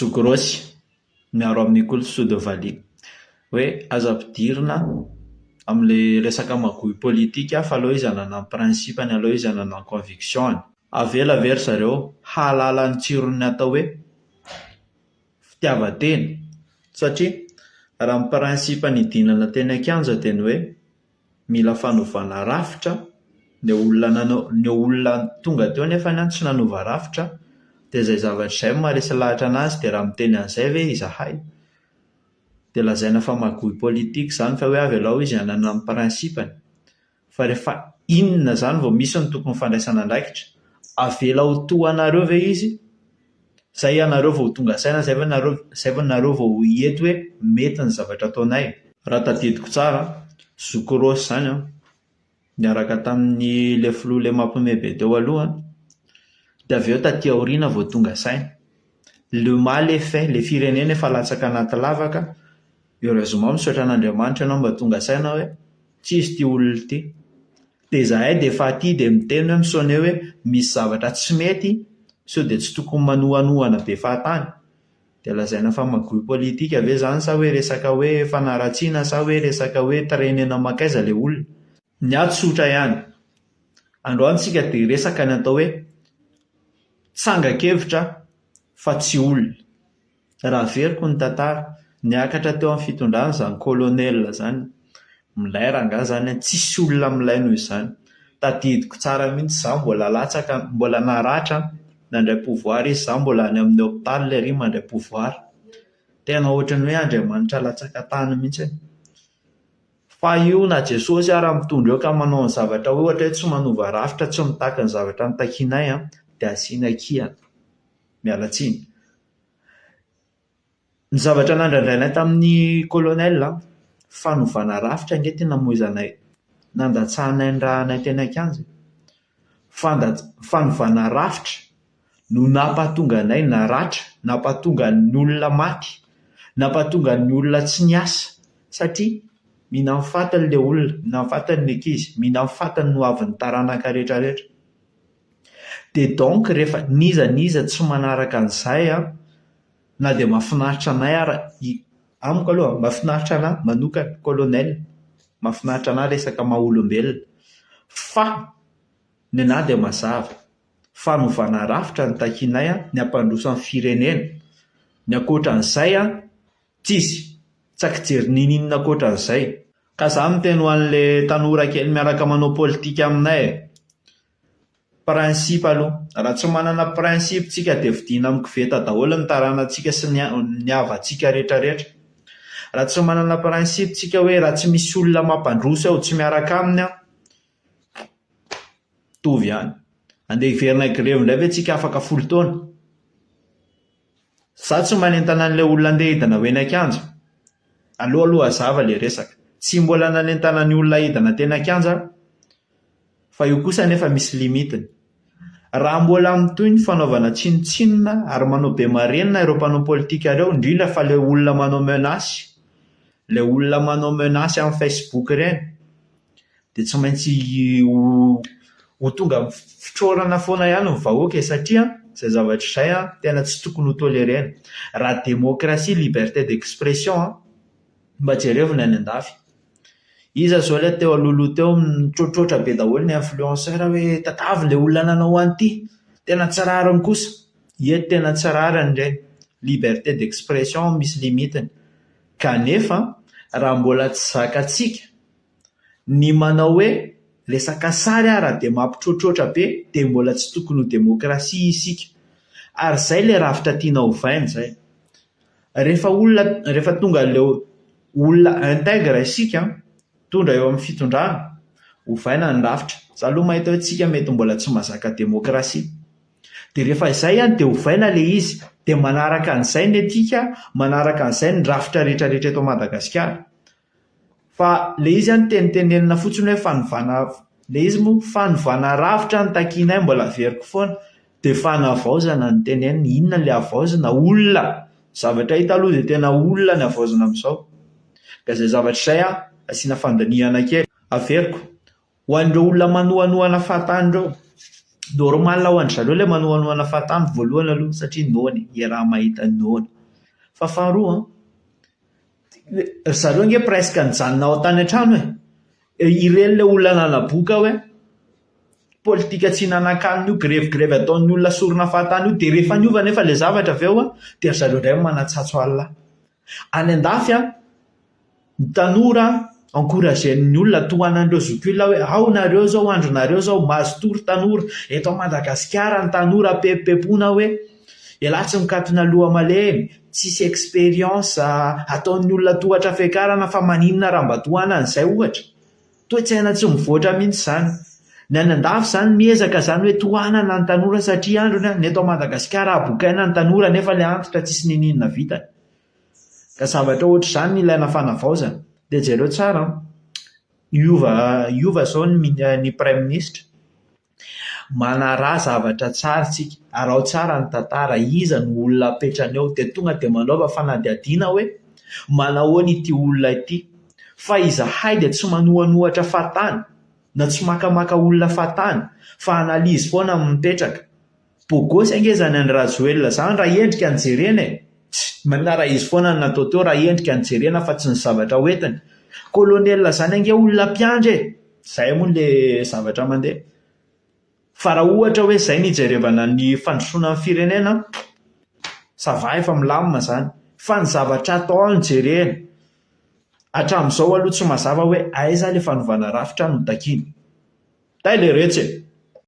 Sokorosy miaro amin'ny Kolotsoa de Valy hoe aza ampidirina amin'le resaka magoy politika fa aloha izy hanana ny principany, aloha izy hanana ny convictionny. Avela very zareo halala ny tsirony atao hoe fitiavan-tena satria raha ny principany idinana teny an-kianja dia ny hoe mila fanovana rafitra ny olona tonga teo nefa ny tsy nanova rafitra dia izay zavatra izay maharesy lahatra anazy dia raha miteny an'izay ve izahay dia lazaina fa magoy politika izany fa hoe avy alao izy hanana ny principany. Fa rehefa inona izany vao misy ny tokony fandraisana andraikitra, avela ho toanareo ve izy? Zay ianareo vao tonga saina, zay vao nareo vao hiety hoe mety ny zavatra ataonay. Raha tadidiko tsara, Sokorosy zany niaraka tamin'ny le filoha le mampiomehy be teo aloha, dia avy eo taty aoriana vao tonga saina. Le mal est fait, le firenena efa latsaka anaty lavaka. Heureusement misaotra an'Andriamanitra ianao mba tonga saina hoe tsy izy ity olona ity. Dia izahay dia efa aty dia miteny hoe misaona hoe misy zavatra tsy mety, sao dia tsy tokony manohanohana be fahatany. Dia lazaina fa magoy politika ve zany sa hoe resaka hoe fanaratsiana sa hoe resaka hoe tirenena makaiza le olona? Ny ahy tsotra ihany. Androany tsika dia resaka ny atao hoe tsangakevitra fa tsy olona. Raha veriko ny tantara, niakatra teo amin'ny fitondrana izany kolonelina izany, milay rangahy zany, tsisy olona milay noho izany. Tadidiko tsara mihitsy izaho mbola latsaka, mbola naratra nandray pouvoir izy, izaho mbola any amin'ny hôpitaly ilay ry mandray pouvoir. Tena ohatran'ny hoe Andriamanitra latsaka tany mihitsy. Fa io na Jesosy raha mitondra eo ka manao ny zavatra hoe ohatra hoe tsy manova rafitra, tsy mitaka ny zavatra nitakianay dia asiana kihana. Miala tsiny. Ny zavatra nandrandrainay tamin'ny kolonelina, fanovana rafitra angety namoizanay, nandatsahanay ny rahanay teny an-kianja. Fanovana rafitra no nampahatonga anay naratra, nampahatonga ny olona maty, nampahatonga ny olona tsy niasa, satria mihina mifatany le olona, mihina mifatany ny ankizy, mihina mifatany no avy ny taranaka rehetrarehetra. Dia donc rehefa niza tsy manaraka an'izay na dia mahafinaritra anay amiko aloha, mahafinaritra anahy manokana kolonel, mahafinaritra anahy resaka maha-olombelona, fa ny anahy dia mazava fanovana rafitra ny takianay, ny ampandrosan'ny firenena, ny ankoatran'izay tsisy, tsaky jery ninona ankoatran'izay. Ka izaho miteny ho an'ilay tanora kely miaraka manao politika aminay, principe aloha, raha tsy manana principe tsika dia vidiana amin'ny koveta daholo ny taranantsika sy ny havantsika rehetrarehetra. Raha tsy manana principe tsika hoe raha tsy misy olona mampandroso eo tsy miaraka aminy tovy ihany. Andeha hiverina grevy indray ve tsika afaka 10 taona? Izaho tsy manentana an'ilay olona andeha hidana ho eny an-kianja. Aloha hazava ilay resaka. Tsy mbola nanentana ny olona hidana teny an-kianja, fa io kosa nefa misy limitiny. Raha mbola mitoy ny fanaovana tsinotsinona ary manao be marenina ireo mpanao politika ireo, indrindra fa ilay olona manao menasy, ilay olona manao menasy amin'ny Facebook ireny, dia tsy maintsy ho tonga fitrorana foana ihany ny vahoaka satria izay zavatra izay tena tsy tokony ho tolerena. Raha démocratie, liberté d'expression, mba jerevina any andafy. Iza zao ilay teo alohaloha teo mitrotrotra be daholo ny influenceur hoe tatavy ilay olona nanao an'ity, tena tsy rariny kosa. Ie, tena tsy rariny ireny. Liberté d'expression misy limitiny. Kanefa raha mbola tsy zakantsika ny manao hoe resaka sary raha dia mampitrotrotra be dia mbola tsy tokony ho demokrasia isika. Ary izay ilay rafitra tiana hovaina izay. Rehefa tonga ilay olona intègre isika, tondra eo amin'ny fitondrana, hovaina ny rafitra. Izaho aloha mahita hoe tsika mety mbola tsy mahazaka demokrasia. Dia rehefa izay dia hovaina ilay izy, dia manaraka an'izay ny etika, manaraka an'izay ny rafitra rehetrarehetra eto Madagasikara. Fa ilay izy tenitenenina fotsiny hoe fanovana rafitra ny takianay, mbola veriko foana, dia fanavaozana ny tenenina. Inona ilay havaozana? Olona. Zavatra hita aloha dia tena olona ny havaozana amin'izao. Ka izay zavatra izay asiana fandinihana kely. Averiko ho an'ireo olona manohanohana fahatany ireo, normal ho an'ny zareo ilay manohanohana fahatany voalohany aloha satria noana raha mahita noana. Fa faharoa zareo nge presque nijanona ao tany an-trano ireny ilay olona nanaboka hoe politika tsy nanan-kanina io grevy ataon'ny olona sorona fahatany io dia rehefa niova nefa ilay zavatra avy eo dia zareo indray manatsatso alina. Any andafy ny tanora encouragen'ny olona tohanan'ireo zokila hoe ao nareo zao andronareo zao mahazo tory tanora eto Madagasikara ny tanora pepepona hoe elatsy mikatona loha malemy tsisy expérience ataon'ny olona tohatra fiakarana fa maninona raha mba tohanana izay ohatra toe-tsaina tsy mivoatra mihitsy izany. Ny any andafy izany miezaka izany hoe tohanana ny tanora satria androny ny eto Madagasikara abokaina ny tanora nefa ilay antitra tsisy ninina vitany. Ka zavatra ohatra izany ilaina fanavaozana. Dia jereo tsara iova zao ny Prime Ministre manara zavatra tsara tsika ary ao tsara ny tantara iza ny olona apetrany eo dia tonga dia manaova fanadihadiana hoe manahoana ity olona ity fa izahay dia tsy manohanohatra fahatany na tsy makamaka olona fahatany fa analizy foana mipetraka. Bogosy angezany any Rajoelina zany raha endrika ny jerena raha izy foana natao teo raha endrika ny jerena fa tsy ny zavatra hoentiny. Kolonelina zany ange olona mpiandry izay moa ilay zavatra mandeha. Fa raha ohatra hoe izay nijerevana ny fandrosoana amin'ny firenena sava efa milamina izany fa ny zavatra atao ny jerena. Hatramin'izao aloha tsy mazava hoe aiza ilay fanovana rafitra no takiana. Taile retsy